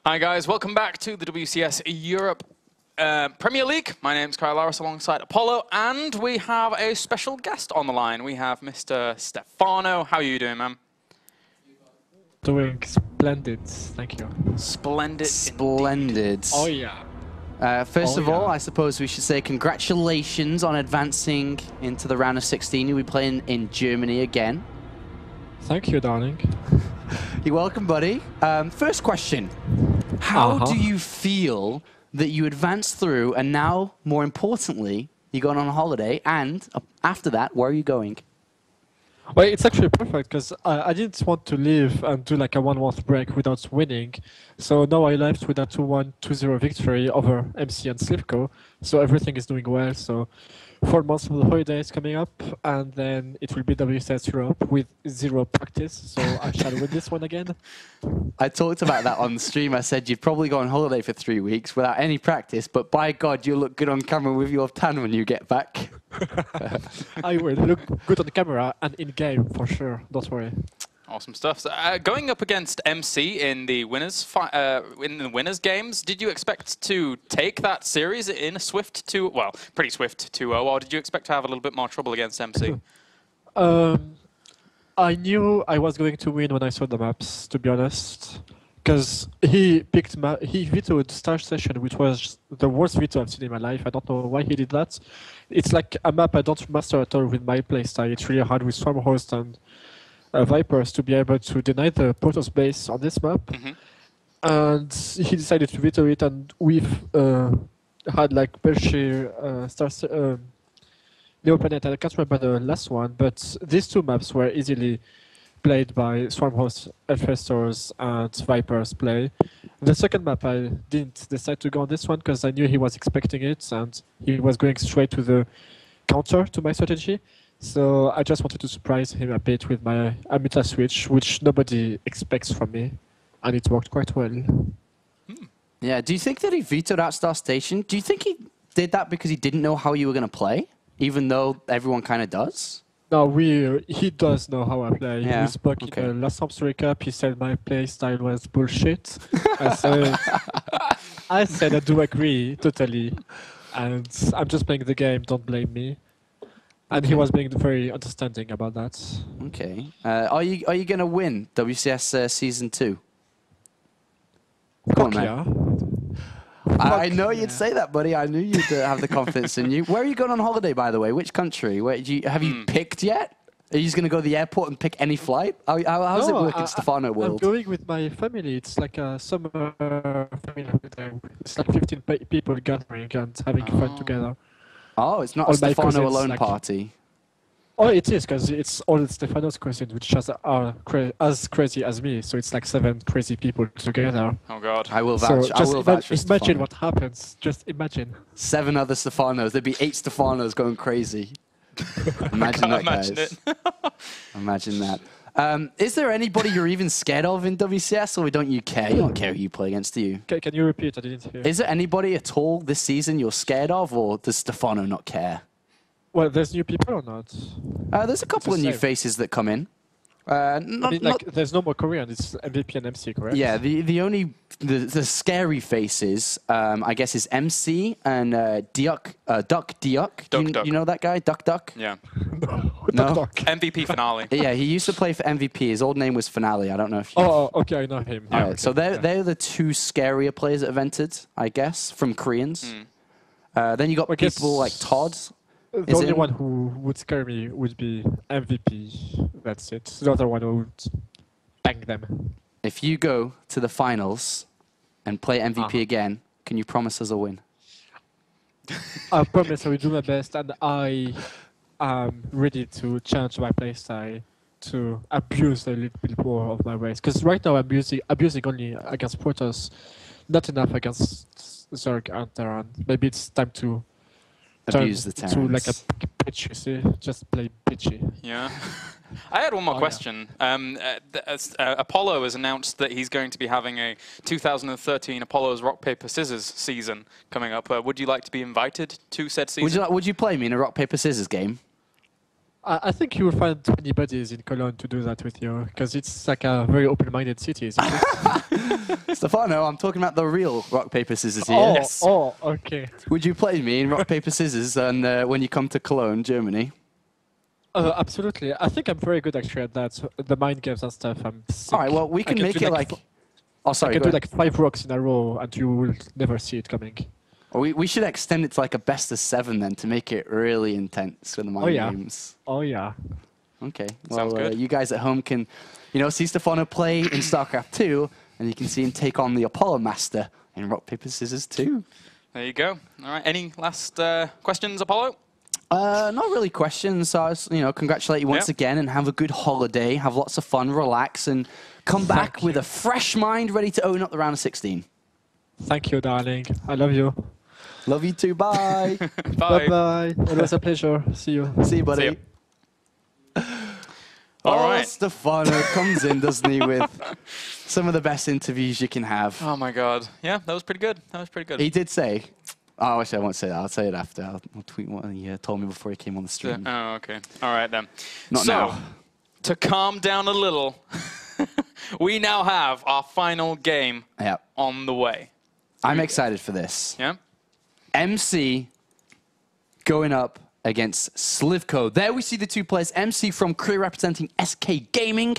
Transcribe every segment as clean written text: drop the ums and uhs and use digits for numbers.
Hi guys, welcome back to the WCS Europe Premier League. My name's Kaelaris alongside Apollo, and we have a special guest on the line. We have Mr. Stefano. How are you doing, man? Doing splendid, thank you. Splendid. Splendid. Indeed. Oh yeah. First of all, I suppose we should say congratulations on advancing into the round of 16. You'll be playing in Germany again. Thank you, darling. You're welcome, buddy. First question. How do you feel that you advanced through, and now, more importantly, you're going on a holiday, and after that, where are you going? Well, it's actually perfect, because I didn't want to leave and do like a 1-month break without winning. So now I left with a 2-1, 2-0 victory over MC and sLivko. So everything is doing well. So 4 months of the holidays coming up, and then it will be WCS Europe with 0 practice. So I shall win this one again. I talked about that on the stream. I said you'd probably go on holiday for 3 weeks without any practice, but by God, you'll look good on camera with your tan when you get back. I will look good on camera and in game for sure. Don't worry. Awesome stuff. So, going up against MC in the winners games, did you expect to take that series in a swift pretty swift 2-0, or did you expect to have a little bit more trouble against MC? I knew I was going to win when I saw the maps, to be honest, because he vetoed Star Station, which was the worst veto I've seen in my life. I don't know why he did that. It's like a map I don't master at all with my playstyle. It's really hard with Swarmhost and Vipers to be able to deny the Protoss base on this map. And he decided to veto it, and we've had like Belshire, Neoplanet, I can't remember the last one, but these 2 maps were easily played by Swarmhost, Elfestors, and Vipers play. The second map, I didn't decide to go on this one because I knew he was expecting it, and he was going straight to the counter to my strategy. So I just wanted to surprise him a bit with my Amita switch, which nobody expects from me, and it worked quite well. Yeah, do you think that he vetoed out Star Station? Do you think he did that because he didn't know how you were going to play, even though everyone kind of does? No, he does know how I play. Yeah, We spoke in the last Ops recap. He said my play style was bullshit. I said I do agree, totally. And I'm just playing the game, don't blame me. And he was being very understanding about that. Okay. Are you going to win WCS Season 2? Come on, man. I know you'd say that, buddy. I knew you'd have the confidence in you. Where are you going on holiday, by the way? Which country? Have you picked yet? Are you just going to go to the airport and pick any flight? How's it work in Stefano World? I'm going with my family. It's like a summer family holiday. It's like 15 people gathering and having fun together. Oh, it's not a Stefano alone party. Oh, it is, because it's all Stefano's cousins, which are as crazy as me. So it's like 7 crazy people together. Oh God! I will vouch. I will vouch for imagine Stefano. what happens. Just imagine. 7 other Stefanos. There'd be 8 Stefanos going crazy. Imagine that, guys. Imagine that. Is there anybody you're even scared of in WCS, or don't you care? You don't care who you play against, do you? Can you repeat? I didn't hear. Is there anybody at all this season you're scared of, or does Stefano not care? Well, there's new people or not? There's a couple of new faces that come in. There's no more Korean. It's MVP and MC, correct? Yeah, the scary faces, I guess, is MC and Duck. You know that guy, Duck? Yeah. No. Duck. MVP Finale. Yeah, he used to play for MVP. His old name was Finale. I don't know if you. Oh, okay, I know him. All right, so they're the 2 scarier players that have entered, I guess, from Koreans. Then you got people like Todd. The only one who would scare me would be MVP. That's it. The other one would bang them. If you go to the finals and play MVP again, can you promise us a win? I promise I will do my best, and I am ready to change my playstyle to abuse a little bit more of my race. Because right now I'm abusing only against Protoss, not enough against Zerg and Terran. Maybe it's time to abuse the Terrans. To like a bitch, you see? Just play bitchy. Yeah. I had one more question. Yeah. Apollo has announced that he's going to be having a 2013 Apollo's Rock, Paper, Scissors season coming up. Would you like to be invited to said season? Would you play me in a Rock, Paper, Scissors game? I think you will find anybody in Cologne to do that with you, because it's like a very open-minded city, isn't it? Stefano, I'm talking about the real rock, paper, scissors here. Oh, Yes. oh, okay. Would you play me in rock, paper, scissors and, when you come to Cologne, Germany? Absolutely. I think I'm very good actually at that. The mind games and stuff. I'm sick. All right, well, we can make do it like... Oh, I sorry, can go do ahead. like 5 rocks in a row, and you will never see it coming. We should extend it to like a best of 7 then to make it really intense with the mind games. Oh yeah. Okay. Sounds Well, good. you guys at home can, see Stefano play in StarCraft 2, and you can see him take on the Apollo Master in Rock, Paper, Scissors 2. There you go. All right. Any last questions, Apollo? Not really questions. So I was, congratulate you once again and have a good holiday. Have lots of fun, relax, and come back Thank with you. a fresh mind ready to own up the round of 16. Thank you, darling. I love you. Love you too. Bye. Bye. Bye-bye. It was a pleasure. See you. See you, buddy. See ya. All right. Stefano comes in, doesn't he, with some of the best interviews you can have. Oh my God. Yeah, that was pretty good. That was pretty good. He did say, oh, actually, I won't say that. I'll say it after. I'll tweet what he told me before he came on the stream. Oh, okay. All right then. Not so, now. to calm down a little, we now have our final game Yeah. on the way. I'm excited for this. Yeah. MC going up against sLivko. There we see the two players. MC from Korea representing SK Gaming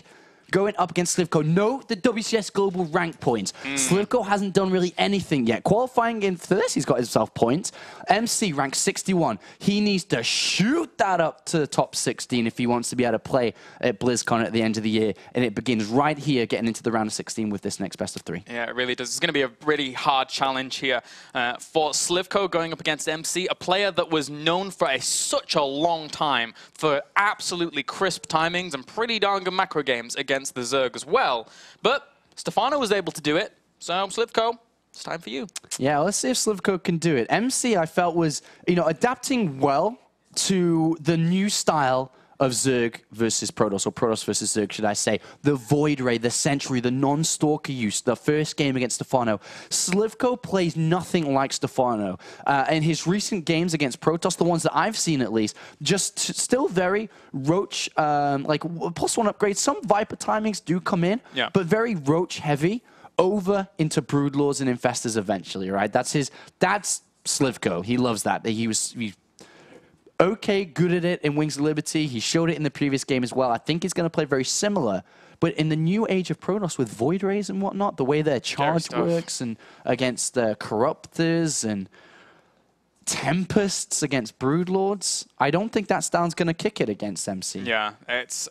going up against sLivko. No, the WCS Global rank points. sLivko hasn't done really anything yet. Qualifying in for this, he's got himself points. MC ranked 61. He needs to shoot that up to the top 16 if he wants to be able to play at BlizzCon at the end of the year. And it begins right here, getting into the round of 16 with this next best of 3. Yeah, it really does. It's going to be a really hard challenge here for sLivko going up against MC, a player that was known for such a long time for absolutely crisp timings and pretty darn good macro games against the Zerg as well. But Stefano was able to do it, so sLivko, it's time for you. Yeah, let's see if sLivko can do it. MC, I felt, was adapting well to the new style of Zerg versus Protoss, or Protoss versus Zerg, should I say. The Void Ray, the Sentry, the non-stalker use, the first game against Stefano. sLivko plays nothing like Stefano. In his recent games against Protoss, the ones that I've seen at least, just still very Roach, like +1 upgrades. Some Viper timings do come in, but very Roach heavy over into Broodlords and Infestors eventually, right? That's sLivko. He loves that. He's okay, good at it in Wings of Liberty. He showed it in the previous game as well. I think he's going to play very similar. But in the new age of Protoss with Void Rays and whatnot, the way their charge works and against Corruptors and Tempests against Broodlords, I don't think that style's going to kick it against MC. Yeah,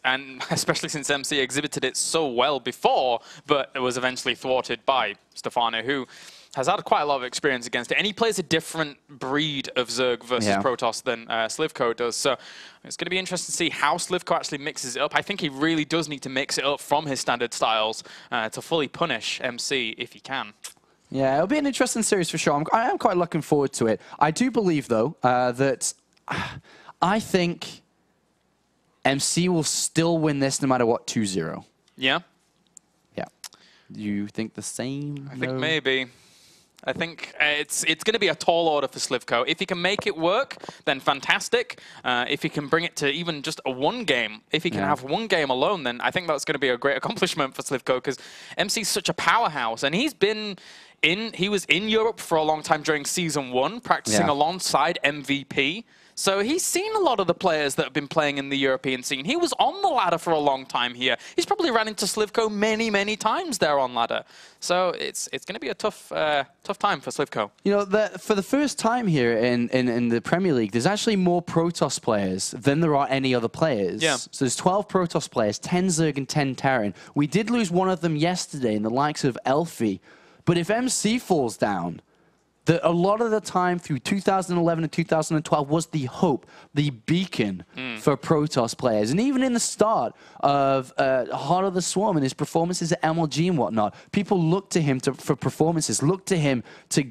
and especially since MC exhibited it so well before, but it was eventually thwarted by Stefano, who has had quite a lot of experience against it. And he plays a different breed of Zerg versus Protoss than sLivko does. So it's going to be interesting to see how sLivko actually mixes it up. I think he really does need to mix it up from his standard styles to fully punish MC if he can. Yeah, it'll be an interesting series for sure. I am quite looking forward to it. I do believe, though, that I think MC will still win this no matter what, 2-0. Yeah? Yeah. Do you think the same? I think maybe. I think it's going to be a tall order for sLivko. If he can make it work, then fantastic. If he can bring it to even just a 1 game, if he can have 1 game alone, then I think that's going to be a great accomplishment for sLivko, because MC's such a powerhouse, and he was in Europe for a long time during Season 1, practicing alongside MVP. So he's seen a lot of the players that have been playing in the European scene. He was on the ladder for a long time here. He's probably ran into sLivko many, many times there on ladder. So it's going to be a tough time for sLivko. For the first time here in the Premier League, there's actually more Protoss players than there are any other players. Yeah. So there's 12 Protoss players, 10 Zerg and 10 Terran. We did lose one of them yesterday in the likes of Elfie. But if MC falls down, a lot of the time through 2011 and 2012 was the hope, the beacon for Protoss players. And even in the start of Heart of the Swarm and his performances at MLG and whatnot, people looked to him for performances, looked to him to,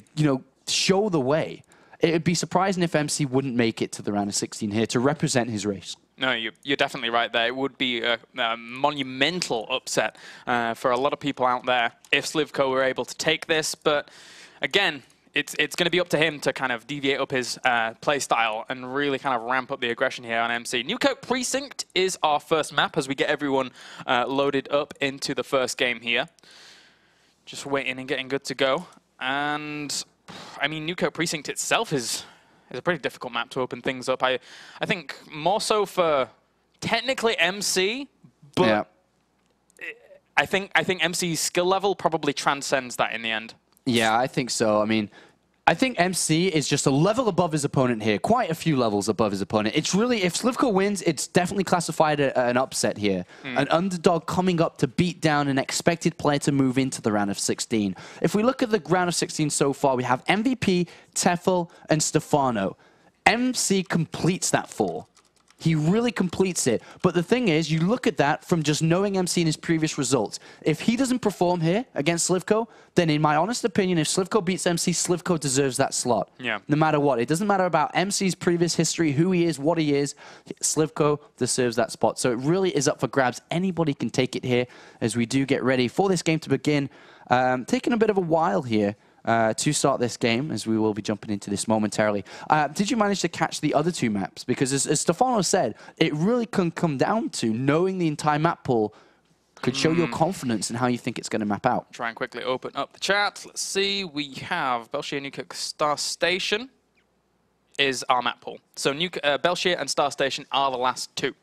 show the way. It would be surprising if MC wouldn't make it to the round of 16 here to represent his race. No, you're definitely right there. It would be a monumental upset for a lot of people out there if sLivko were able to take this. But again, it's going to be up to him to kind of deviate up his play style and really kind of ramp up the aggression here on MC. Newcote Precinct is our first map as we get everyone loaded up into the first game here. Just waiting and getting good to go. And, I mean, Newcote Precinct itself is a pretty difficult map to open things up. I think more so for technically MC, but Yeah. I think MC's skill level probably transcends that in the end. Yeah, I think so. I mean, I think MC is just a level above his opponent here, quite a few levels above his opponent. It's really, if sLivko wins, it's definitely classified an upset here. An underdog coming up to beat down an expected player to move into the round of 16. If we look at the round of 16 so far, we have MVP, Tefl, and Stefano. MC completes that 4. He really completes it. But the thing is, you look at that from just knowing MC in his previous results. If he doesn't perform here against sLivko, then in my honest opinion, if sLivko beats MC, sLivko deserves that slot. Yeah. No matter what. It doesn't matter about MC's previous history, who he is, what he is. sLivko deserves that spot. So it really is up for grabs. Anybody can take it here as we do get ready for this game to begin. Taking a bit of a while here. To start this game, as we will be jumping into this momentarily. Did you manage to catch the other 2 maps? Because as Stefano said, it really can come down to knowing the entire map pool could show your confidence in how you think it's going to map out. Try and quickly open up the chat. Let's see. We have Belshir, Newcote, Star Station is our map pool. So Belshir and Star Station are the last 2.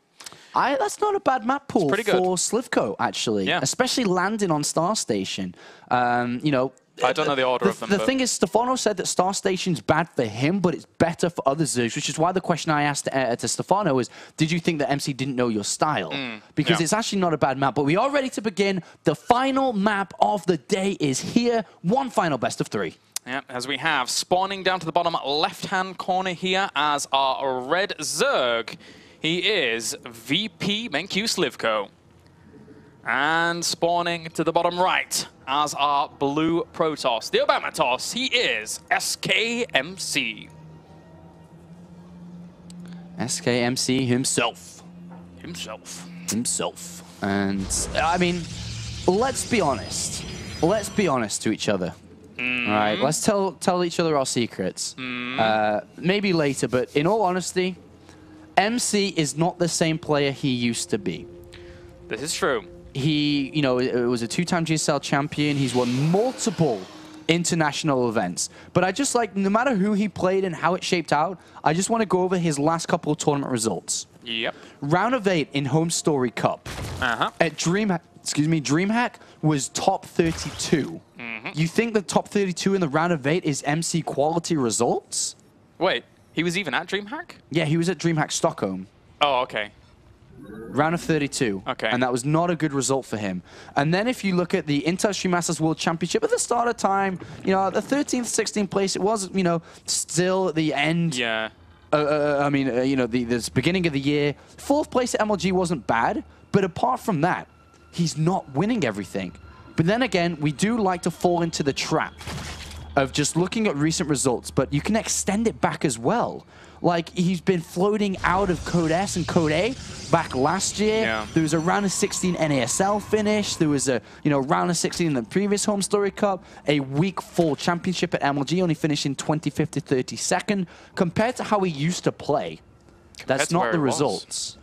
That's not a bad map pool for pretty good. sLivko, actually. Yeah. Especially landing on Star Station. You know, I don't know the order of them. The thing is, Stefano said that Star Station's bad for him, but it's better for other Zergs, which is why the question I asked to Stefano is, did you think that MC didn't know your style? Because it's actually not a bad map. But we are ready to begin. The final map of the day is here. One final best of 3. Yeah, as we have spawning down to the bottom left-hand corner here as our red Zerg. He is VP Menkyu sLivko. And spawning to the bottom right as our blue Protoss, the Obama Toss, he is SKMC. SKMC himself. Himself. And, I mean, let's be honest. Let's be honest to each other. All right, let's tell each other our secrets. Maybe later, but in all honesty, MC is not the same player he used to be. This is true. He, you know, was a 2-time GSL champion. He's won multiple international events. But I just like, no matter who he played and how it shaped out, I just want to go over his last couple of tournament results. Yep. Round of 8 in Home Story Cup. At DreamHack was top 32. You think the top 32 in the round of 8 is MC quality results? Wait, he was even at DreamHack? Yeah, he was at DreamHack Stockholm. Oh, okay. Round of 32. Okay. And that was not a good result for him. And then if you look at the Intel Masters World Championship at the start of time, you know, the 13th, 16th place, it was, you know, still at the end. Yeah. I mean, you know, the beginning of the year. 4th place at MLG wasn't bad, but apart from that, he's not winning everything. But then again, we do like to fall into the trap of just looking at recent results, but you can extend it back as well. Like, he's been floating out of Code S and Code A back last year. Yeah. There was a round of 16 NASL finish. There was a, you know, round of 16 in the previous Home Story Cup. A week 4 championship at MLG, only finishing 25th to 32nd. Compared to how he used to play, that's not the results.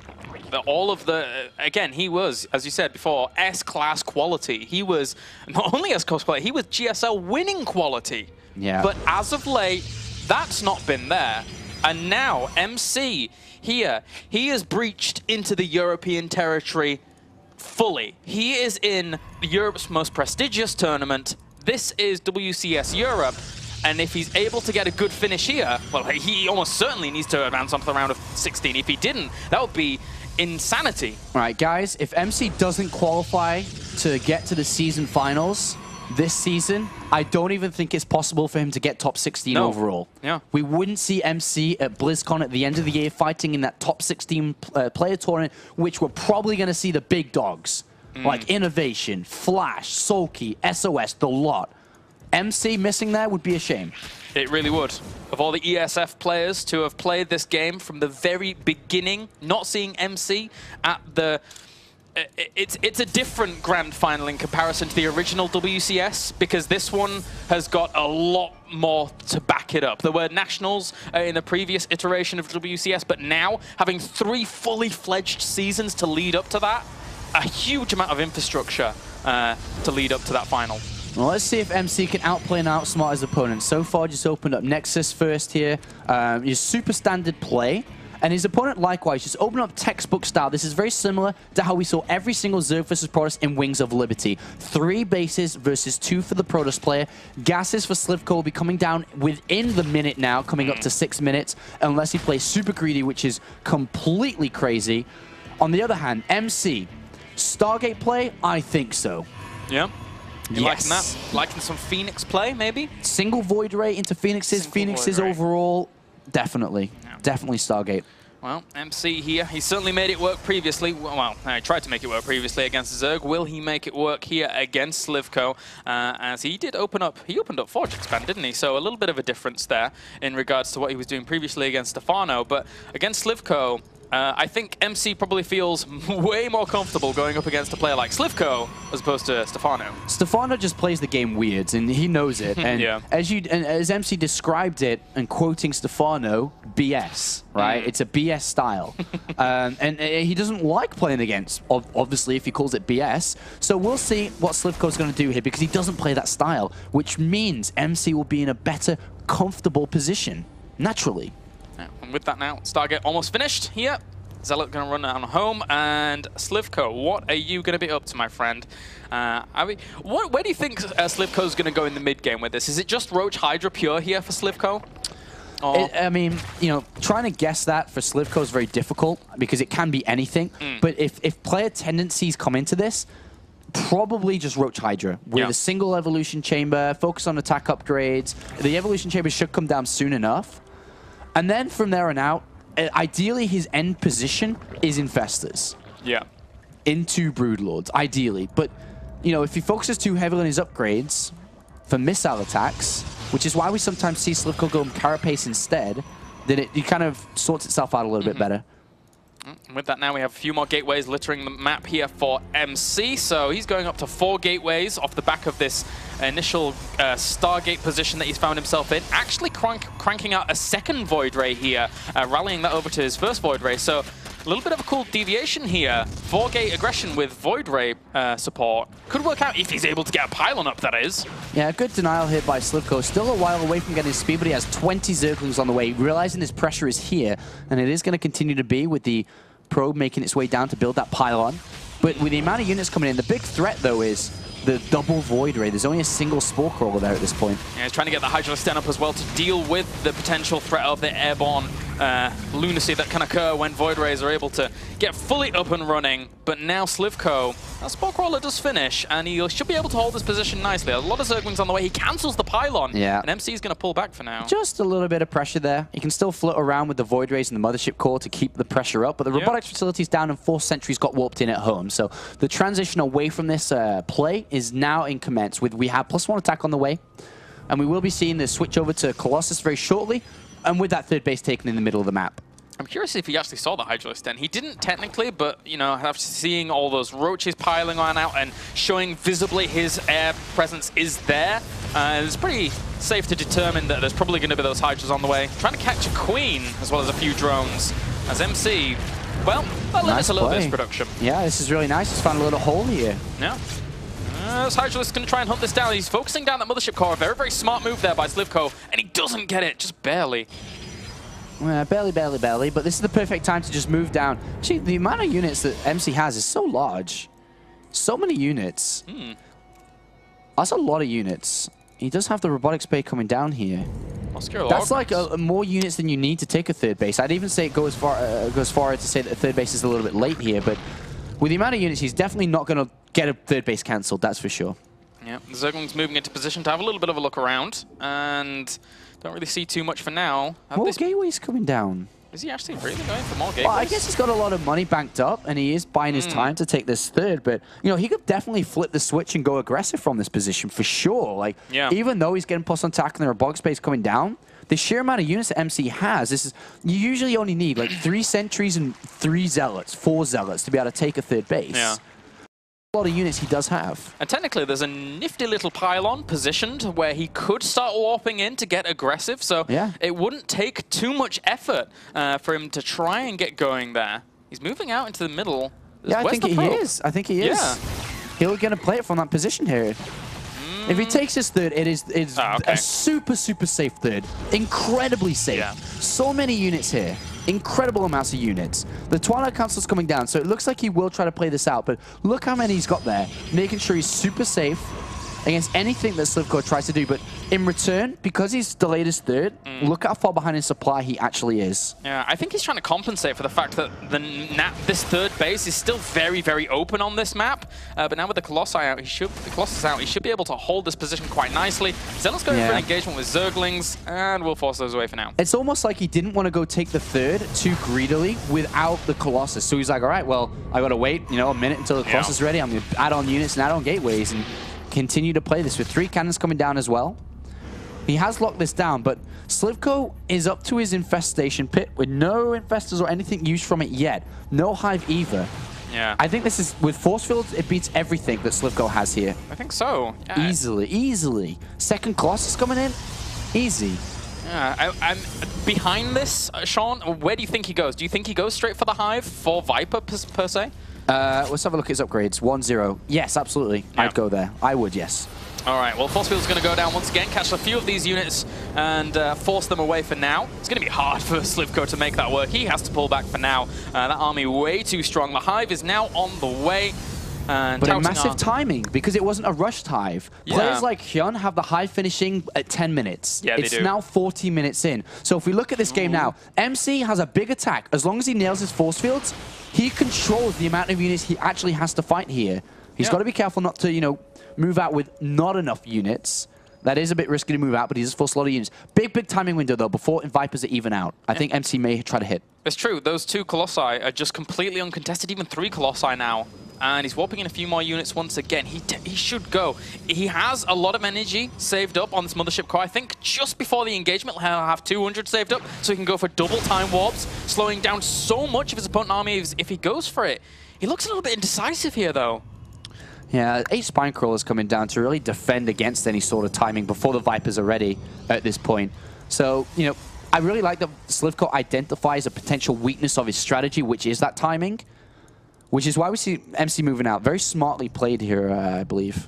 All of the, again, he was, as you said before, S-class quality. He was not only S-class quality, he was GSL winning quality. Yeah. But as of late, that's not been there. And now, MC here, he has breached into the European territory fully. He is in Europe's most prestigious tournament. This is WCS Europe. And if he's able to get a good finish here, well, he almost certainly needs to advance on to the round of 16. If he didn't, that would be insanity. All right, guys, if MC doesn't qualify to get to the season finals this season, I don't even think it's possible for him to get top 16 overall. Yeah. We wouldn't see MC at BlizzCon at the end of the year fighting in that top 16 player tournament, which we're probably going to see the big dogs, like Innovation, Flash, Sulky, SOS, the lot. MC missing there would be a shame. It really would. Of all the ESF players to have played this game from the very beginning, not seeing MC at the it's a different grand final in comparison to the original WCS, because this one has got a lot more to back it up. There were nationals in the previous iteration of WCS, but now having 3 fully fledged seasons to lead up to that, a huge amount of infrastructure to lead up to that final. Well, let's see if MC can outplay and outsmart his opponent. So far, just opened up Nexus first here. His super standard play. And his opponent, likewise, just opened up textbook style. This is very similar to how we saw every single Zerg versus Protoss in Wings of Liberty. 3 bases versus 2 for the Protoss player. Gases for sLivko will be coming down within the minute now, coming up to 6 minutes, unless he plays super greedy, which is completely crazy. On the other hand, MC, Stargate play? I think so. Yeah. You Yes. liking that? Liking some Phoenix play, maybe? Single Void Ray into Phoenixes. Single Phoenixes Void Ray. overall, definitely. Yeah. Definitely Stargate. Well, MC here, he certainly made it work previously. Well, he tried to make it work previously against Zerg. Will he make it work here against sLivko? As he did opened up Forge Expand, didn't he? So a little bit of a difference there in regards to what he was doing previously against Stefano. But against sLivko, I think MC probably feels way more comfortable going up against a player like sLivko as opposed to Stefano. Stefano just plays the game weird, and he knows it. And Yeah. as MC described it, and quoting Stefano, BS, right? It's a BS style. And he doesn't like playing against, obviously, if he calls it BS. So we'll see what sLivko's going to do here, because he doesn't play that style, which means MC will be in a better, comfortable position, naturally. And with that now, Stargate almost finished here. Zealot going to run down home, and sLivko, what are you going to be up to, my friend? I mean, where do you think sLivko's going to go in the mid game with this? Is it just Roach Hydra pure here for sLivko? I mean, you know, trying to guess that for sLivko is very difficult because it can be anything. But if player tendencies come into this, probably just Roach Hydra with a single evolution chamber, focus on attack upgrades. The evolution chamber should come down soon enough. And then from there on out, ideally his end position is Infestors. Yeah. Into Broodlords, ideally. But, you know, if he focuses too heavily on his upgrades for missile attacks, which is why we sometimes see sLivko go Carapace instead, then it kind of sorts itself out a little bit better. With that now, we have a few more gateways littering the map here for MC. So he's going up to 4 gateways off the back of this initial Stargate position that he's found himself in. Actually cranking out a second Void Ray here, rallying that over to his first Void Ray. So a little bit of a cool deviation here. 4-gate aggression with Void Ray support. Could work out if he's able to get a pylon up, that is. Yeah, good denial here by sLivko. Still a while away from getting his speed, but he has 20 Zerglings on the way, realizing his pressure is here, and it is going to continue to be with the probe making its way down to build that pylon. But with the amount of units coming in, the big threat, though, is the double Void Ray. There's only a single Spore Crawler there at this point. Yeah, he's trying to get the Hydra stand up as well to deal with the potential threat of the airborne lunacy that can occur when Void Rays are able to get fully up and running. But now sLivko, that Spore Crawler does finish, and he should be able to hold his position nicely. A lot of Zerglings on the way. He cancels the pylon, and MC's going to pull back for now. Just a little bit of pressure there. He can still float around with the Void Rays and the Mothership Core to keep the pressure up, but the robotics facility's down and 4th Sentry's got warped in at home. So the transition away from this play is now in commence. We have +1 attack on the way, and we will be seeing the switch over to Colossus very shortly, and with that 3rd base taken in the middle of the map. I'm curious if he actually saw the Hydralisk Den. He didn't technically, but, you know, after seeing all those roaches piling on out and showing visibly his air presence is there, it's pretty safe to determine that there's probably going to be those Hydras on the way. Trying to catch a Queen, as well as a few drones, as MC, well, that limits a little bit of production. Yeah, this is really nice. He's found a little hole here. Yeah. This Hydralisk's going to try and hunt this down. He's focusing down that Mothership Core. A very, very smart move there by sLivko, and he doesn't get it, just barely. Barely, but this is the perfect time to just move down. Actually, the amount of units that MC has is so large. So many units. That's a lot of units. He does have the robotics bay coming down here. That's like more units than you need to take a 3rd base. I'd even say it goes far to say that a 3rd base is a little bit late here, but with the amount of units, he's definitely not going to get a 3rd base cancelled, that's for sure. Yeah, the Zergling's moving into position to have a little bit of a look around, and don't really see too much for now. More gateways coming down. Is he actually really going for more gateways? Well, I guess he's got a lot of money banked up, and he is buying his time to take this 3rd, but, you know, he could definitely flip the switch and go aggressive from this position, for sure. Like, even though he's getting +1 attack and the robotic space coming down, the sheer amount of units that MC has, you usually only need, like, 3 sentries and 3 zealots, 4 zealots to be able to take a 3rd base. Yeah. a lot of units he does have. And technically, there's a nifty little pylon positioned where he could start warping in to get aggressive, so it wouldn't take too much effort for him to try and get going there. He's moving out into the middle. I think he is. I think he is. Yeah. He'll going to play it from that position here. If he takes his third, it is a super, super safe third. Incredibly safe. Yeah. So many units here. Incredible amounts of units. The Twilight Council's coming down, so it looks like he will try to play this out, but look how many he's got there, making sure he's super safe against anything that sLivko tries to do. But in return, because he's delayed his third, look how far behind in supply he actually is. Yeah, I think he's trying to compensate for the fact that this third base is still very, very open on this map. But now with the Colossus out, he should be able to hold this position quite nicely. Zealot's going for an engagement with Zerglings, and we'll force those away for now. It's almost like he didn't want to go take the third too greedily without the Colossus. So he's like, all right, well, I got to wait, a minute until the Colossus is ready. I'm going to add on units and add on gateways and continue to play this with 3 cannons coming down as well. He has locked this down, but sLivko is up to his infestation pit with no infestors or anything used from it yet. No hive either. Yeah. I think this is, with force fields, it beats everything that sLivko has here. I think so. Yeah. Easily. Second Colossus coming in, easy. Yeah, I'm behind this, Sean. Where do you think he goes? Do you think he goes straight for the hive for Viper per se? Let's have a look at his upgrades. 1-0. Yes, absolutely. Yeah. I'd go there. I would, yes. All right, well, Force Field's going to go down once again, catch a few of these units and force them away for now. It's going to be hard for sLivko to make that work. He has to pull back for now. That army way too strong. The hive is now on the way. But a massive timing, because it wasn't a rushed hive. Yeah. Players like Hyun have the hive finishing at 10 minutes. Yeah, it's now 40 minutes in. So if we look at this game now, MC has a big attack. As long as he nails his force fields, he controls the amount of units he actually has to fight here. He's got to be careful not to, move out with not enough units. That is a bit risky to move out, but he does force a lot of units. Big timing window, though, before Vipers are even out. I think MC may try to hit. It's true. Those 2 Colossi are just completely uncontested, even 3 Colossi now. And he's warping in a few more units once again. He should go. He has a lot of energy saved up on this Mothership core. I think just before the engagement, he'll have 200 saved up, so he can go for double time warps, slowing down so much of his opponent army if he goes for it. He looks a little bit indecisive here, though. Yeah, 8 Spine Crawlers coming down to really defend against any sort of timing before the Vipers are ready at this point. So, I really like that sLivko identifies a potential weakness of his strategy, which is that timing, which is why we see MC moving out. Very smartly played here, I believe.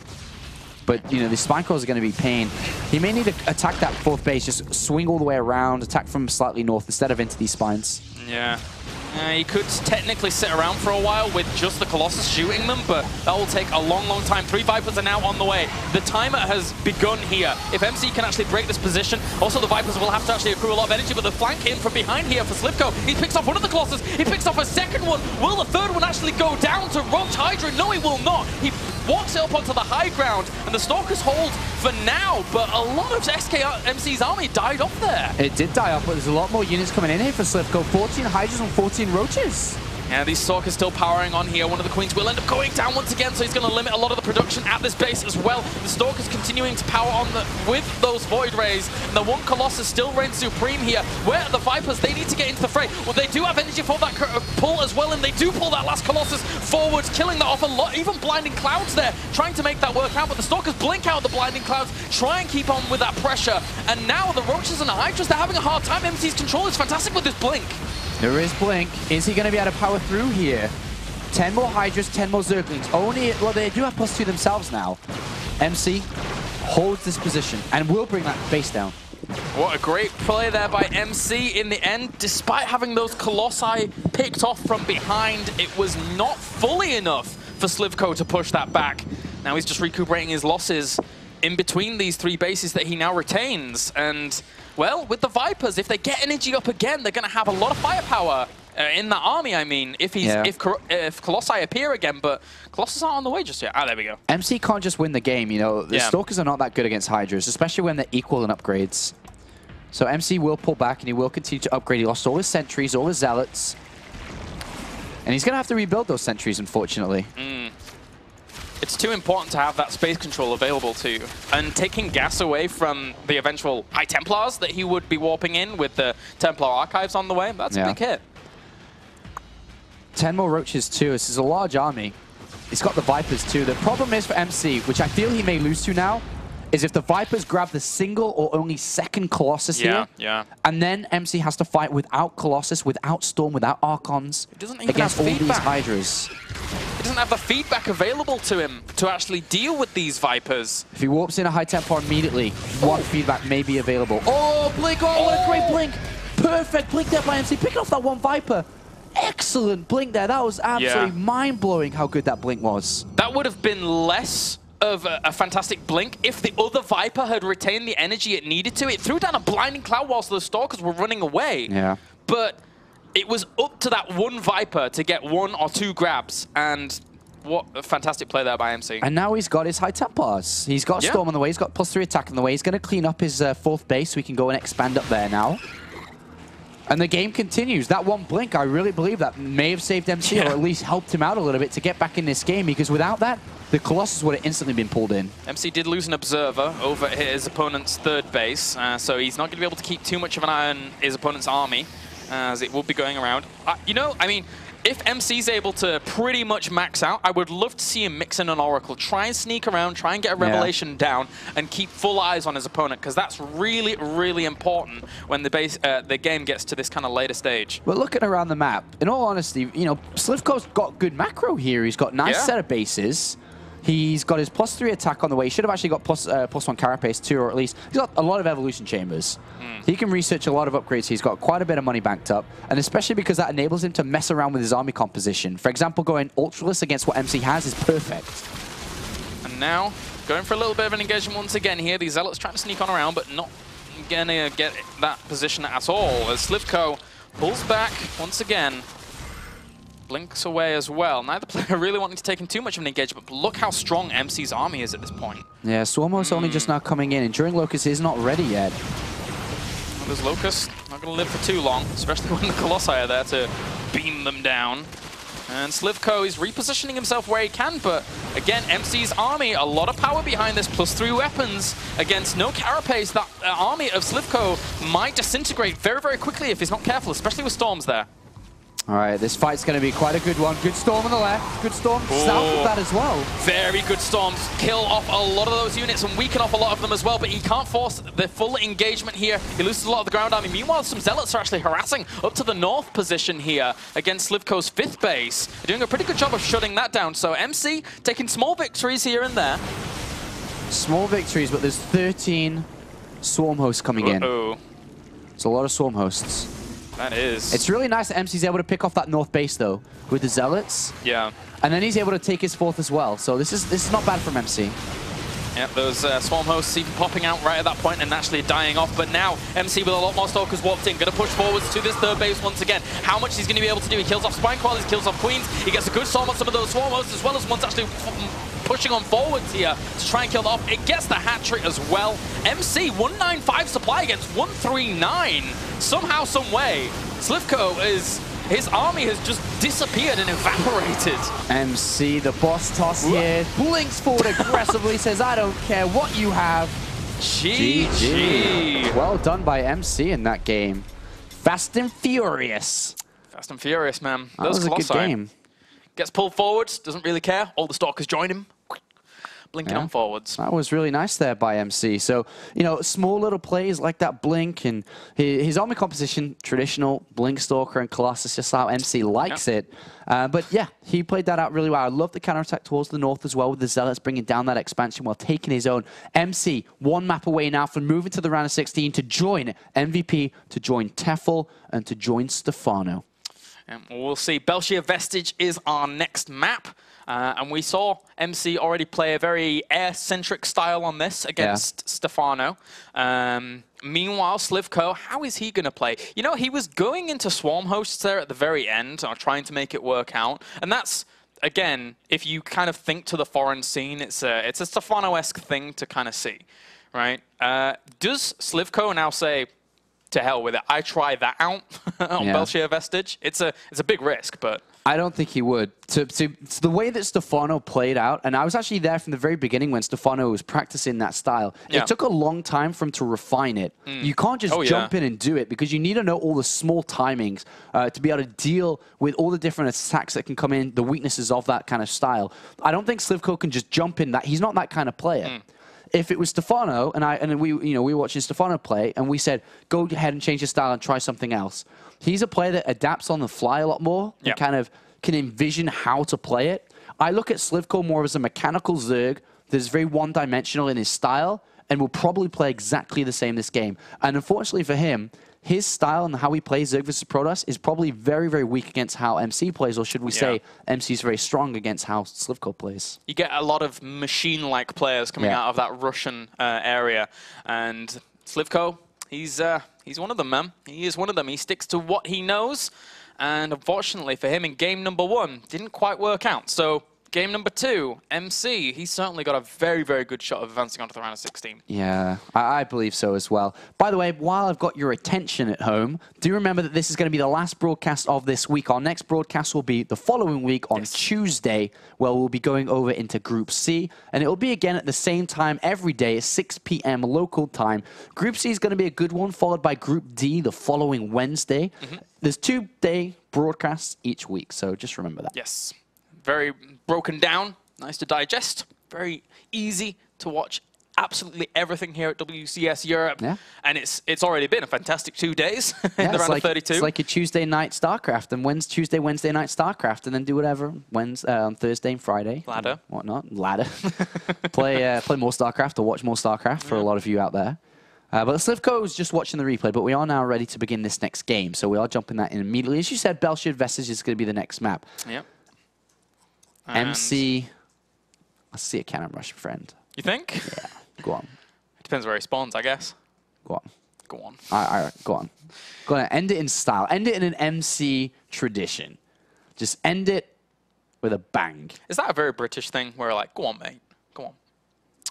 But, the Spine Crawlers are going to be pain. He may need to attack that 4th base, just swing all the way around, attack from slightly north instead of into these spines. Yeah. He could technically sit around for a while with just the Colossus shooting them, but that will take a long, long time. 3 Vipers are now on the way. The timer has begun here. If MC can actually break this position, also the Vipers will have to actually accrue a lot of energy, but the flank in from behind here for sLivko. He picks off one of the Colossus. He picks off a second one. Will the third one actually go down to Roach Hydra? No, he will not. He walks it up onto the high ground, and the Stalkers hold for now, but a lot of MC's army died off there. It did die off, but there's a lot more units coming in here for sLivko. 14 Hydras and 14 Roaches. Yeah, these Stalkers still powering on here. One of the Queens will end up going down once again, so he's going to limit a lot of the production at this base as well. The Stalkers continuing to power on with those Void Rays, and the 1 Colossus still reigns supreme here. Where are the Vipers? They need to get into the fray. Well, they do have energy for that pull as well, and they do pull that last Colossus forward, killing that off a lot. Even Blinding Clouds there, trying to make that work out, but the Stalkers blink out the Blinding Clouds, try and keep on with that pressure. And now the Roaches and the Hydras, they're having a hard time. MC's control is fantastic with this blink. There is Blink. Is he going to be able to power through here? 10 more Hydras, 10 more Zerglings. Well, they do have +2 themselves now. MC holds this position and will bring that base down. What a great play there by MC in the end. Despite having those Colossi picked off from behind, it was not fully enough for sLivko to push that back. Now he's just recuperating his losses in between these 3 bases that he now retains. And, well, with the Vipers, if they get energy up again, they're going to have a lot of firepower in that army, I mean, if Colossi appear again, but Colossus aren't on the way just yet. Ah, there we go. MC can't just win the game, The Stalkers are not that good against Hydras, especially when they're equal in upgrades. So MC will pull back, and he will continue to upgrade. He lost all his sentries, all his zealots. And he's going to have to rebuild those sentries, unfortunately. It's too important to have that space control available to you. And taking gas away from the eventual High Templars that he would be warping in with the Templar Archives on the way, that's a big hit. 10 more Roaches too. This is a large army. He's got the Vipers too. The problem is for MC, which I feel he may lose to now, is if the Vipers grab the single or only second Colossus here, and then MC has to fight without Colossus, without Storm, without Archons, against all these Hydras. He doesn't have the feedback available to him to actually deal with these Vipers. If he warps in a high tempo immediately, one feedback may be available. Oh, Blink! Oh, what a great Blink! Perfect Blink there by MC, picking off that one Viper. Excellent Blink there. That was absolutely mind-blowing how good that Blink was. That would have been less of a fantastic Blink if the other Viper had retained the energy it needed to. It threw down a blinding cloud whilst the Stalkers were running away. Yeah. But it was up to that one Viper to get 1 or 2 grabs, and what a fantastic play there by MC. And now he's got his high Templars. He's got Storm on the way, he's got +3 attack on the way. He's going to clean up his 4th base so he can go and expand up there now. And the game continues. That one Blink, I really believe that may have saved MC, or at least helped him out a little bit to get back in this game, because without that, the Colossus would have instantly been pulled in. MC did lose an Observer over his opponent's 3rd base, so he's not going to be able to keep too much of an eye on his opponent's army, as it will be going around. You know, I mean, if MC's able to pretty much max out, I would love to see him mix in an Oracle, try and sneak around, try and get a Revelation down, and keep full eyes on his opponent, because that's really, really important when the game gets to this kind of later stage. But looking around the map, in all honesty, you know, sLivko's got good macro here. He's got nice set of bases. He's got his +3 attack on the way. He should have actually got +1 Carapace too, or at least he's got a lot of evolution chambers. He can research a lot of upgrades. He's got quite a bit of money banked up, and especially because that enables him to mess around with his army composition. For example, going Ultraless against what MC has is perfect. And now, going for a little bit of an engagement once again here. These Zealots trying to sneak on around, but not gonna get that position at all, as sLivko pulls back once again. Blinks away as well. Neither player really wanting to take in too much of an engagement, but look how strong MC's army is at this point. Yeah, Swarmos only just now coming in, and Enduring Locust is not ready yet. Well, this Locust not going to live for too long, especially when the Colossi are there to beam them down. And sLivko is repositioning himself where he can, but again, MC's army, a lot of power behind this, +3 weapons against no Carapace. That army of sLivko might disintegrate very, very quickly if he's not careful, especially with Storms there. All right, this fight's going to be quite a good one. Good Storm on the left, good Storm south of that as well. Very good Storms. Kill off a lot of those units and weaken off a lot of them as well, but he can't force the full engagement here. He loses a lot of the ground army. Meanwhile, some Zealots are actually harassing up to the north position here against sLivko's 5th base. They're doing a pretty good job of shutting that down, so MC taking small victories here and there. Small victories, but there's 13 Swarm hosts coming in. It's a lot of Swarm hosts. That is. It's really nice that MC's able to pick off that north base, though, with the Zealots. Yeah. And then he's able to take his 4th as well. So this is not bad from MC. Yeah, those Swarm hosts even popping out right at that point and naturally dying off. But now, MC with a lot more Stalkers warped in. Going to push forwards to this 3rd base once again. How much he's going to be able to do? He kills off Spine Crawlers, he kills off Queens. He gets a good storm on some of those Swarm hosts, as well as one's actually pushing on forwards here to try and kill off. It gets the hat trick as well. MC, 195 supply against 139. Somehow, some way, sLivko is... his army has just disappeared and evaporated. MC, the boss toss here, blinks forward aggressively, says, I don't care what you have. GG. Well done by MC in that game. Fast and furious. Fast and furious, man. That was a good game. Gets pulled forwards, doesn't really care. All the Stalkers join him. Blinking on forwards. That was really nice there by MC. So, you know, small little plays like that Blink, and his army composition, traditional Blink, Stalker, and Colossus, just how MC likes it. But yeah, he played that out really well. I love the counterattack towards the north as well, with the Zealots bringing down that expansion while taking his own. MC, 1 map away now from moving to the round of 16 to join MVP, to join Tefl, and to join Stefano. And we'll see. Belshir Vestige is our next map. And we saw MC already play a very air-centric style on this against Stefano. Meanwhile, sLivko, how is he going to play? You know, he was going into Swarm hosts there at the very end, or trying to make it work out. And that's, again, if you kind of think to the foreign scene, it's a Stefano-esque thing to kind of see, right? Does sLivko now say, to hell with it. I try that out on Belshir Vestige. It's a big risk, but I don't think he would. To the way that Stefano played out, and I was actually there from the very beginning when Stefano was practicing that style. It took a long time for him to refine it. You can't just jump in and do it because you need to know all the small timings to be able to deal with all the different attacks that can come in, the weaknesses of that kind of style. I don't think sLivko can just jump in that. He's not that kind of player. If it was Stefano and we were watching Stefano play and we said, go ahead and change your style and try something else. He's a player that adapts on the fly a lot more and kind of can envision how to play it. I look at sLivko more as a mechanical Zerg that's very one-dimensional in his style and will probably play exactly the same this game. And unfortunately for him, his style and how he plays Zerg versus Protoss is probably very, very weak against how MC plays, or should we say MC is very strong against how sLivko plays. You get a lot of machine-like players coming out of that Russian area, and sLivko, he's one of them, man. He is one of them. He sticks to what he knows, and unfortunately for him in game number 1, didn't quite work out. So game number 2, MC, he's certainly got a very, very good shot of advancing onto the round of 16. Yeah, I believe so as well. By the way, while I've got your attention at home, do remember that this is going to be the last broadcast of this week. Our next broadcast will be the following week on Tuesday, where we'll be going over into Group C, and it will be again at the same time every day at 6 p.m. local time. Group C is going to be a good one, followed by Group D the following Wednesday. There's 2-day broadcasts each week, so just remember that. Yes. Very broken down, nice to digest, very easy to watch absolutely everything here at WCS Europe. Yeah. And it's already been a fantastic 2 days in the round of 32. It's like a Tuesday night StarCraft, and Tuesday, Wednesday night StarCraft, and then do whatever on Thursday and Friday. Ladder. Whatnot. Ladder. play more StarCraft or watch more StarCraft for a lot of you out there. But sLivko is just watching the replay, but we are now ready to begin this next game, so we are jumping that in immediately. As you said, Belshir Vestige is going to be the next map. Yep. MC, I see a cannon rush, friend. You think? Yeah, go on. It depends where he spawns, I guess. Go on. Go on. All right, go on. Go on, end it in style. End it in an MC tradition. Just end it with a bang. Is that a very British thing where like, go on, mate, go on?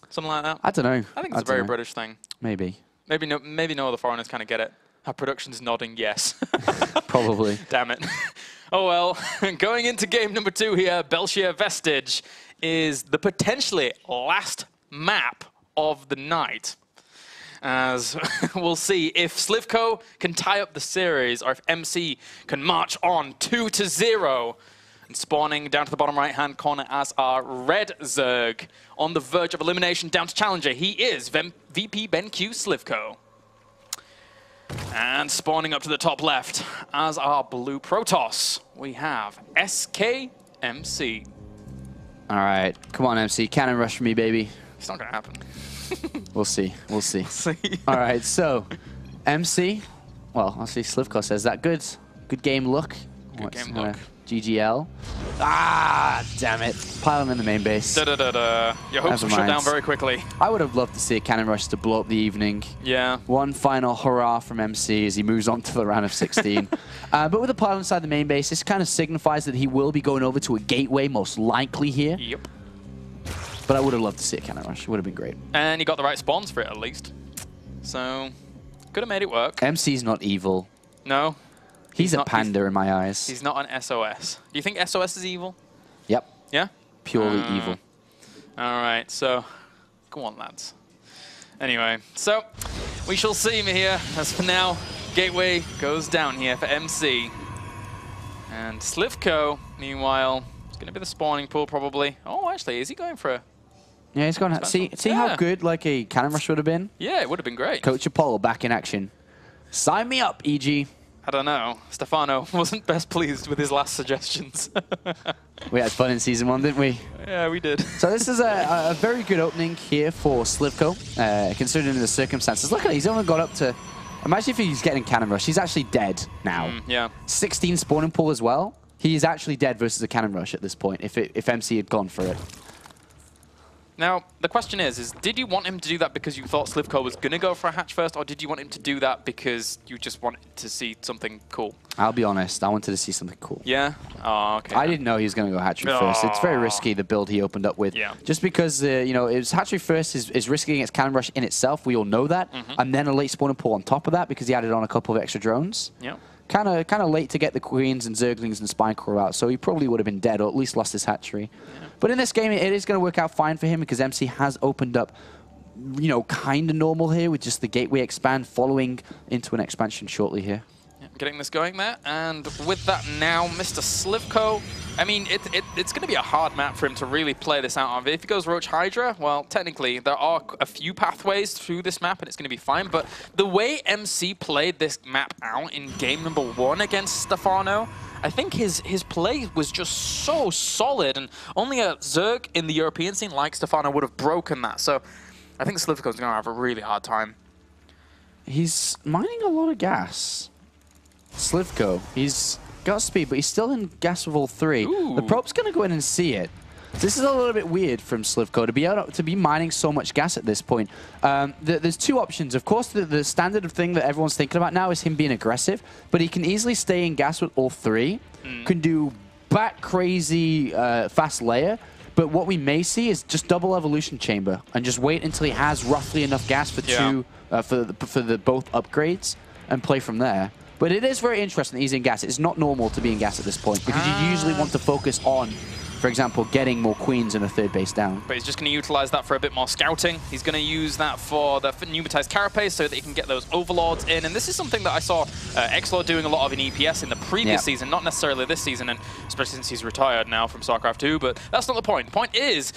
Something like that? I don't know. I think it's a very British thing. Maybe. Maybe no other foreigners kind of get it. Our production's nodding yes. Probably. Damn it. Oh well, going into game number 2 here, Belshir Vestige is the potentially last map of the night. As we'll see if sLivko can tie up the series or if MC can march on 2-0. And spawning down to the bottom right-hand corner as our red Zerg on the verge of elimination down to challenger. He is VP BenQ sLivko. And spawning up to the top left as our blue Protoss, we have SKMC. All right, come on, MC. Cannon rush for me, baby. It's not going to happen. We'll see. We'll see. We'll see. All right, so MC. Well, I'll see sLivko says that. Good game look. Good game look. GGL. Ah, damn it. Pylon in the main base. Your hopes were shut down very quickly. I would have loved to see a cannon rush to blow up the evening. Yeah. One final hurrah from MC as he moves on to the round of 16. But with the pylon inside the main base, this kind of signifies that he will be going over to a gateway, most likely here. Yep. But I would have loved to see a cannon rush. It would have been great. And he got the right spawns for it, at least. So, could have made it work. MC's not evil. No. He's a panda in my eyes. He's not an SOS. Do you think SOS is evil? Yep. Yeah? Purely evil. All right, so go on, lads. Anyway, so we shall see here. As for now, gateway goes down here for MC. And sLivko, meanwhile, is going to be the spawning pool probably. Oh, actually, is he going for a... Yeah, he's going to... See how good like a cannon rush would have been? Yeah, it would have been great. Coach Apollo back in action. Sign me up, EG. I don't know. Stefano wasn't best pleased with his last suggestions. We had fun in Season 1, didn't we? Yeah, we did. So this is a very good opening here for sLivko, considering the circumstances. Look at it, he's only got up to... Imagine if he's getting cannon rush. He's actually dead now. Yeah. 16 spawning pool as well. He is actually dead versus a cannon rush at this point, if MC had gone for it. Now, the question is did you want him to do that because you thought sLivko was going to go for a hatch first, or did you want him to do that because you just wanted to see something cool? I'll be honest, I wanted to see something cool. Yeah? Oh, okay. I didn't know he was going to go hatchery first. It's very risky, the build he opened up with. Yeah. Just because, you know, it was hatchery first is risky against Cannon Rush in itself. We all know that. And then a late spawner pull on top of that because he added on a couple of extra drones. Yeah. Kind of late to get the Queens and Zerglings and Spineclaw out, so he probably would have been dead or at least lost his hatchery. Yeah. But in this game, it is going to work out fine for him because MC has opened up, you know, kind of normal here with just the gateway expand following into an expansion shortly here. Yeah, getting this going there, and with that now, Mr. sLivko, I mean, it's going to be a hard map for him to really play this out on. If he goes Roach Hydra, well, technically, there are a few pathways through this map, and it's going to be fine. But the way MC played this map out in game number 1 against Stefano, I think his play was just so solid, and only a Zerg in the European scene like Stefano would have broken that. So I think sLivko's going to have a really hard time. He's mining a lot of gas. sLivko, he's got speed, but he's still in gas with all 3. Ooh. The probe's going to go in and see it. This is a little bit weird from sLivko to be able to be mining so much gas at this point. There's 2 options. Of course, the standard thing that everyone's thinking about now is him being aggressive, but he can easily stay in gas with all 3, can do bat crazy fast layer. But what we may see is just double evolution chamber and just wait until he has roughly enough gas for for the both upgrades and play from there. But it is very interesting that he's in gas. It's not normal to be in gas at this point because you usually want to focus on, for example, getting more queens and a 3rd base down. But he's just going to utilize that for a bit more scouting. He's going to use that for the pneumatized carapace so that he can get those overlords in. And this is something that I saw xLord doing a lot of in EPS in the previous season, not necessarily this season, and especially since he's retired now from StarCraft 2. But that's not the point. The point is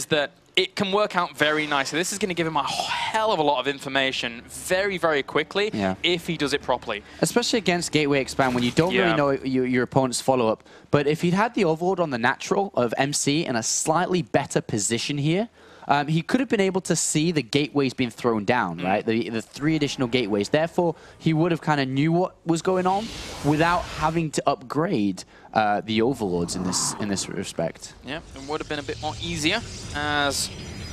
that it can work out very nicely. This is going to give him a hell of a lot of information very, very quickly if he does it properly. Especially against Gateway Expand when you don't really know your opponent's follow-up. But if he'd had the Overlord on the natural of MC in a slightly better position here, he could have been able to see the gateways being thrown down, right? The 3 additional gateways. Therefore, he would have kind of knew what was going on without having to upgrade the Overlords in this respect. Yeah, it would have been a bit more easier as,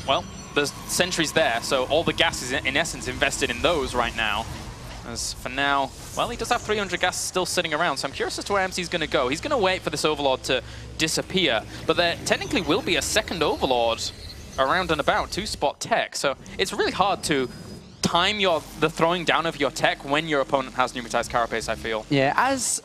well, there's sentries there, so all the gas is in essence invested in those right now. As for now, well, he does have 300 gas still sitting around, so I'm curious as to where MC's going to go. He's going to wait for this Overlord to disappear, but there technically will be a second Overlord around and about to spot tech, so it's really hard to time the throwing down of your tech when your opponent has pneumatized carapace, I feel. Yeah, as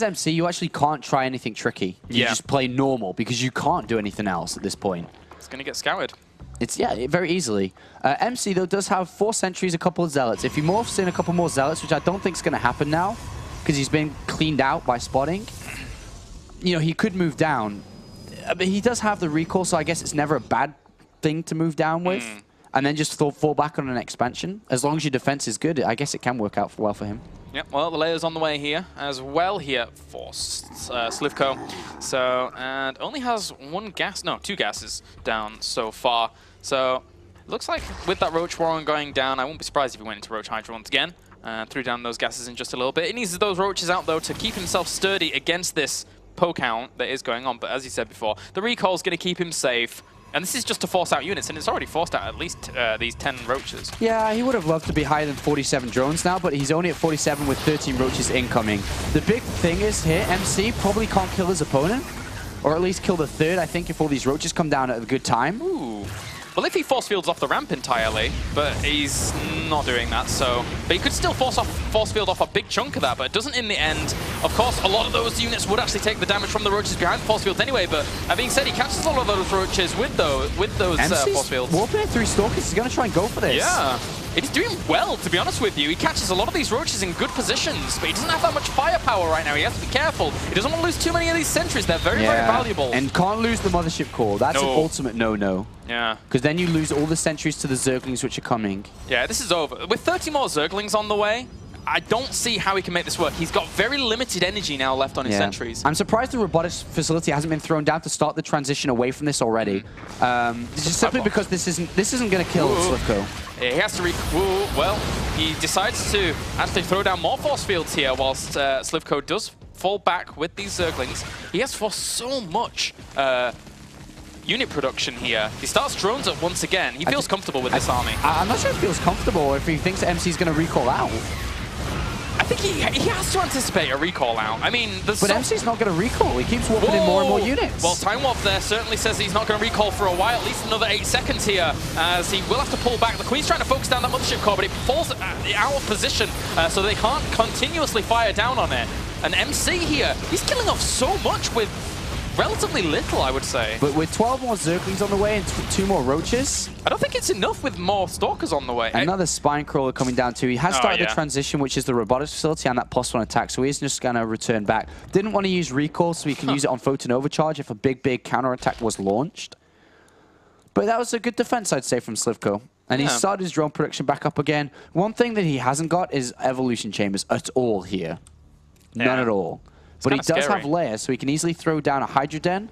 MC, you actually can't try anything tricky. You just play normal because you can't do anything else at this point. It's going to get scouted. It's, very easily. MC, though, does have 4 sentries, a couple of zealots. If he morphs in a couple more zealots, which I don't think is going to happen now, because he's been cleaned out by spotting, you know, he could move down. But he does have the recall, so I guess it's never a bad thing to move down with. And then just fall back on an expansion. As long as your defense is good, I guess it can work out well for him. Yep, well, the layer's on the way here as well here for sLivko. So, and only has 2 gases down so far. So, it looks like with that Roach Warren going down, I won't be surprised if he went into Roach Hydra once again. Threw down those gases in just a little bit. He needs those Roaches out, though, to keep himself sturdy against this poke count that is going on. But as you said before, the recall's going to keep him safe. And this is just to force out units, and it's already forced out at least these 10 Roaches. Yeah, he would have loved to be higher than 47 drones now, but he's only at 47 with 13 Roaches incoming. The big thing is here, MC probably can't kill his opponent, or at least kill the 3rd, I think, if all these Roaches come down at a good time. Ooh. Well, if he force fields off the ramp entirely, but he's not doing that, so... But he could still force field off a big chunk of that, but it doesn't in the end. Of course, a lot of those units would actually take the damage from the Roaches behind force fields anyway, but that being said, he catches a lot of those Roaches with those force fields. Warping it through Stalkers, he's going to try and go for this. Yeah. He's doing well, to be honest with you. He catches a lot of these Roaches in good positions, but he doesn't have that much firepower right now. He has to be careful. He doesn't want to lose too many of these sentries. They're very, very valuable. And can't lose the Mothership Core. That's an ultimate no-no. Yeah. Because then you lose all the sentries to the Zerglings which are coming. Yeah, this is over. With 30 more Zerglings on the way, I don't see how he can make this work. He's got very limited energy now left on his sentries. I'm surprised the robotics facility hasn't been thrown down to start the transition away from this already. Just simply because this isn't going to kill sLivko. He has to well, he decides to actually throw down more force fields here whilst sLivko does fall back with these Zerglings. He has forced so much unit production here. He starts drones up once again. He feels comfortable with this army. I'm not sure if he feels comfortable or if he thinks that MC is going to recall out. I think he has to anticipate a recall out. I mean, but MC's not going to recall. He keeps warping in more and more units. Well, Time Warp there certainly says he's not going to recall for a while, at least another 8 seconds here, as he will have to pull back. The Queen's trying to focus down that Mothership core, but it falls out of position, so they can't continuously fire down on it. And MC here, he's killing off so much with relatively little, I would say. But with 12 more Zerglings on the way and 2 more Roaches. I don't think it's enough with more Stalkers on the way. Another Spine Crawler coming down too. He has started the transition, which is the robotics facility and that +1 attack, so he's just going to return back. Didn't want to use recall, so he can use it on Photon Overcharge if a big counterattack was launched. But that was a good defense, I'd say, from sLivko. And he started his drone production back up again. One thing that he hasn't got is evolution chambers at all here. None at all. But he does have layers, so he can easily throw down a Hydra Den.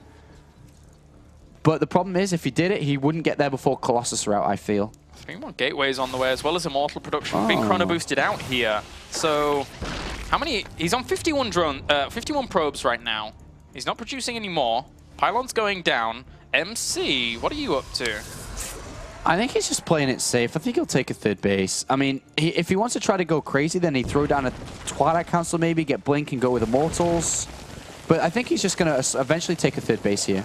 But the problem is, if he did it, he wouldn't get there before Colossus route, I feel. 3 more gateways on the way, as well as Immortal production being chrono boosted out here. So, how many? He's on 51 probes right now. He's not producing any more. Pylon's going down. MC, what are you up to? I think he's just playing it safe. I think he'll take a 3rd base. I mean, if he wants to try to go crazy, then he'd throw down a Twilight Council maybe, get Blink and go with Immortals. But I think he's just going to eventually take a 3rd base here.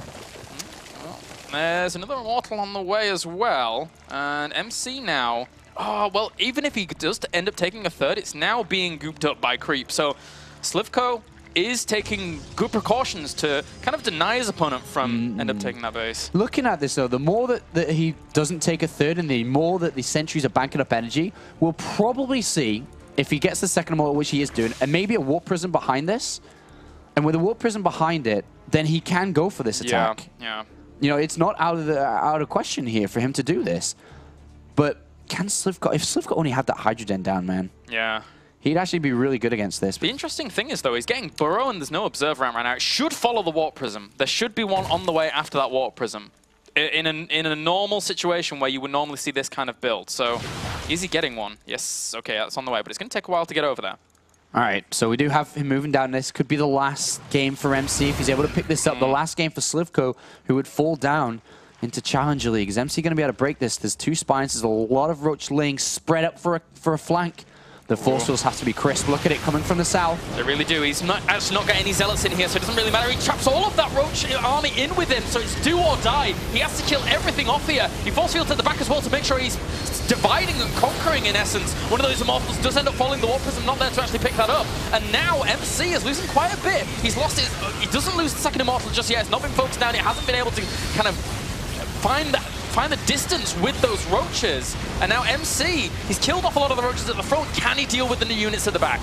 Well, there's another Immortal on the way as well. And MC now... Oh, well, even if he does end up taking a 3rd, it's now being gooped up by creep. So, sLivko is taking good precautions to kind of deny his opponent from end up taking that base. Looking at this, though, the more that he doesn't take a 3rd and the more that the sentries are banking up energy, we'll probably see, if he gets the 2nd Immortal, which he is doing, and maybe a Warp Prism behind this, and with a Warp Prism behind it, then he can go for this attack. Yeah. You know, it's not out of question here for him to do this. But can sLivko, if sLivko only had that Hydra Den down, man. Yeah. He'd actually be really good against this. The interesting thing is, though, he's getting Burrow and there's no Observer around right now. It should follow the Warp Prism. There should be one on the way after that Warp Prism. In a normal situation where you would normally see this kind of build. So, is he getting one? Yes, okay, that's on the way, but it's going to take a while to get over there. All right, so we do have him moving down. This could be the last game for MC if he's able to pick this up. The last game for sLivko, who would fall down into Challenger League. Is MC going to be able to break this? There's 2 spines. There's a lot of Roachlings spread up for a flank. The force fields have to be crisp. Look at it coming from the south. They really do. He's actually not got any Zealots in here, so it doesn't really matter. He traps all of that Roach army in with him, so it's do or die. He has to kill everything off here. He force fields at the back as well to make sure he's dividing and conquering, in essence. One of those Immortals does end up falling. The Warp Prism not there to actually pick that up. And now MC is losing quite a bit. He's lost his... He doesn't lose the 2nd Immortal just yet. It's not been focused down. It hasn't been able to kind of find the distance with those Roaches. And now MC, he's killed off a lot of the Roaches at the front. Can he deal with the new units at the back?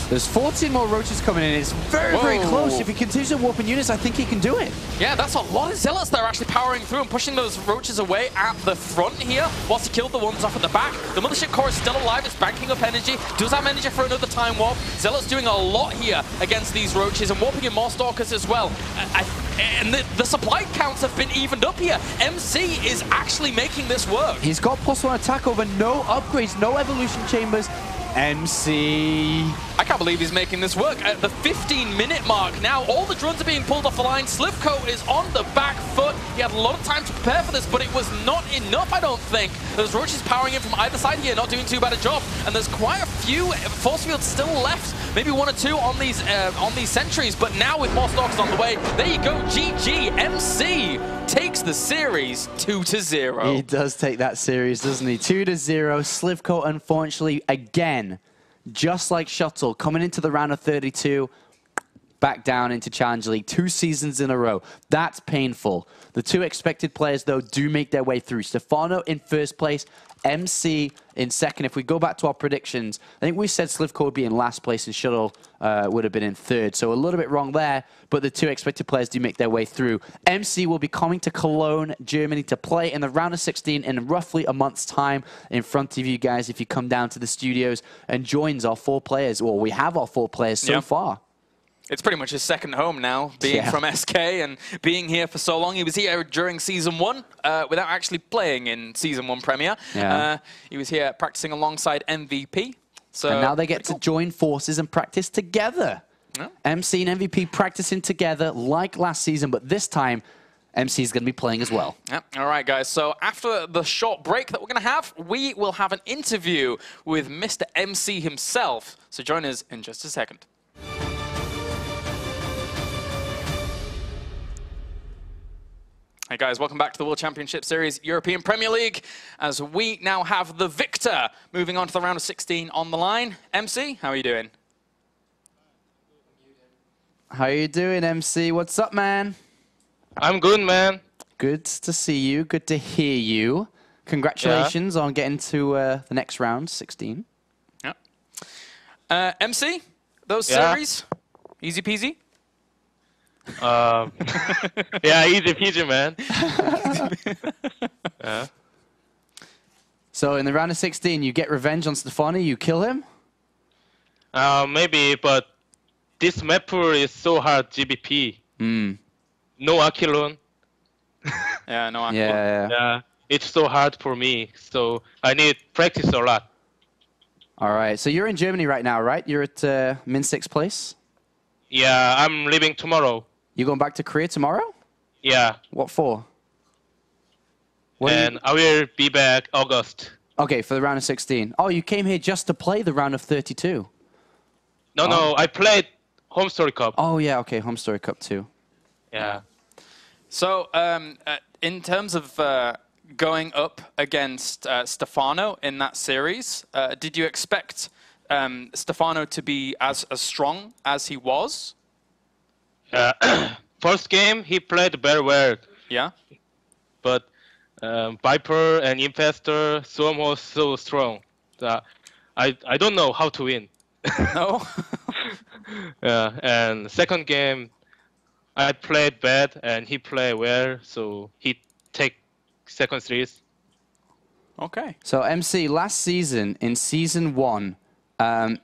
There's 14 more Roaches coming in. It's very, very close. If he continues to warp in units, I think he can do it. Yeah, that's a lot of Zealots that are actually powering through and pushing those Roaches away at the front here, whilst he killed the ones off at the back. The Mothership core is still alive. It's banking up energy. Does have energy for another Time Warp. Zealots doing a lot here against these Roaches and warping in more Stalkers as well. And the supply counts have been evened up here. MC is actually making this work. He's got +1 attack over, no upgrades, no evolution chambers. MC. I can't believe he's making this work at the 15-minute mark. Now all the drones are being pulled off the line. sLivko is on the back foot. He had a lot of time to prepare for this, but it was not enough, I don't think. There's Roaches powering in from either side here, not doing too bad a job. And there's quite a few force fields still left. Maybe 1 or 2 on these sentries, but now with more Stalkers on the way, there you go, GG. MC takes the series 2-0. He does take that series, doesn't he? 2-0. sLivko, unfortunately, again, just like Shuttle, coming into the round of 32, back down into Challenger League 2 seasons in a row. That's painful. The 2 expected players, though, do make their way through. Stefano in 1st place, MC in 2nd. If we go back to our predictions, I think we said sLivko would be in last place and Shuttle would have been in 3rd. So a little bit wrong there, but the 2 expected players do make their way through. MC will be coming to Cologne, Germany to play in the round of 16 in roughly a month's time in front of you guys if you come down to the studios and joins our 4 players. Well, we have our 4 players so far. It's pretty much his second home now, being from SK and being here for so long. He was here during Season 1 without actually playing in Season 1 Premier. He was here practicing alongside MVP. So and now they get to join forces and practice together. MC and MVP practicing together like last season, but this time MC is going to be playing as well. Yep. All right, guys. So after the short break that we're going to have, we will have an interview with Mr. MC himself. So join us in just a second. Hey guys, welcome back to the World Championship Series European Premier League, as we now have the victor moving on to the round of 16 on the line. MC, how are you doing? How are you doing, MC? What's up, man? I'm good, man. Good to see you. Good to hear you. Congratulations on getting to the next round, 16. Yeah. MC, those series, easy peasy? Yeah, easy peasy, man. Yeah. So in the round of 16, you get revenge on Stefano, you kill him? Maybe, but this map is so hard, GBP. No Aquilon. Yeah, no, Yeah. It's so hard for me, so I need practice a lot. All right, so you're in Germany right now, right? You're at min 6th place? Yeah, I'm leaving tomorrow. You going back to Korea tomorrow? Yeah, What for? and I will be back August. Okay, for the round of 16. Oh, you came here just to play the round of 32. No, I played Home Story Cup. Oh, yeah, okay, Home Story Cup 2. Yeah. So, in terms of going up against Stefano in that series, did you expect Stefano to be as strong as he was? First game, he played very well. Yeah? But Viper and Infestor, Swarm was so strong that I don't know how to win. No? Yeah, and second game, I played bad and he played well, so he take second series. Okay. So, MC, last season, in Season 1,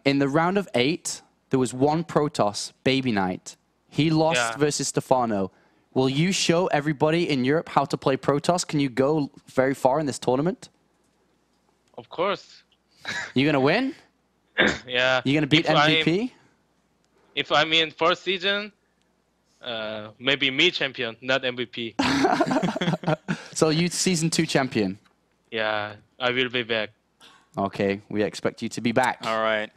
in the round of 8, there was one Protoss, Baby Knight. He lost versus Stefano. Will you show everybody in Europe how to play Protoss? Can you go very far in this tournament? Of course. You going to win? Yeah. You going to beat MVP? If I'm in first season, maybe me champion, not MVP. So you Season 2 champion? Yeah, I will be back. Okay, we expect you to be back. All right.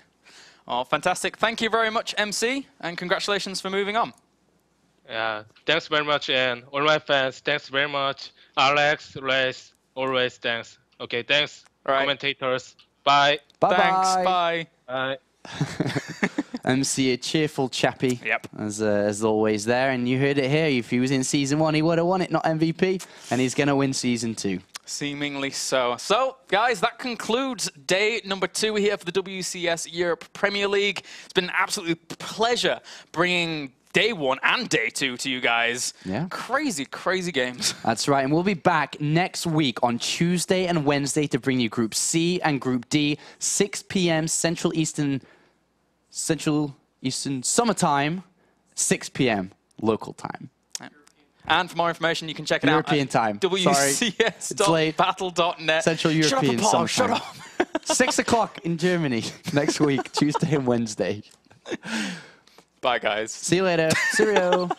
Oh, fantastic. Thank you very much, MC, and congratulations for moving on. Yeah, thanks very much, and all my fans, thanks very much. Alex, Race, always thanks. Okay, thanks, All right. commentators. Bye. Bye-bye. Thanks. Bye. Bye. MC, a cheerful chappy, Yep. as always there. And you heard it here. If he was in Season 1, he would have won it, not MVP. And he's going to win Season 2. Seemingly so. So, guys, that concludes day number 2 here for the WCS Europe Premier League. It's been an absolute pleasure bringing day 1 and day 2 to you guys. Yeah. Crazy, crazy games. That's right. And we'll be back next week on Tuesday and Wednesday to bring you Group C and Group D, 6 p.m. Central Eastern summertime, 6 p.m. local time. And for more information, you can check it European out at time. WCS.battle.net. Central European summertime. Shut up. 6 o'clock in Germany next week, Tuesday and Wednesday. Bye, guys. See you later. Cheerio.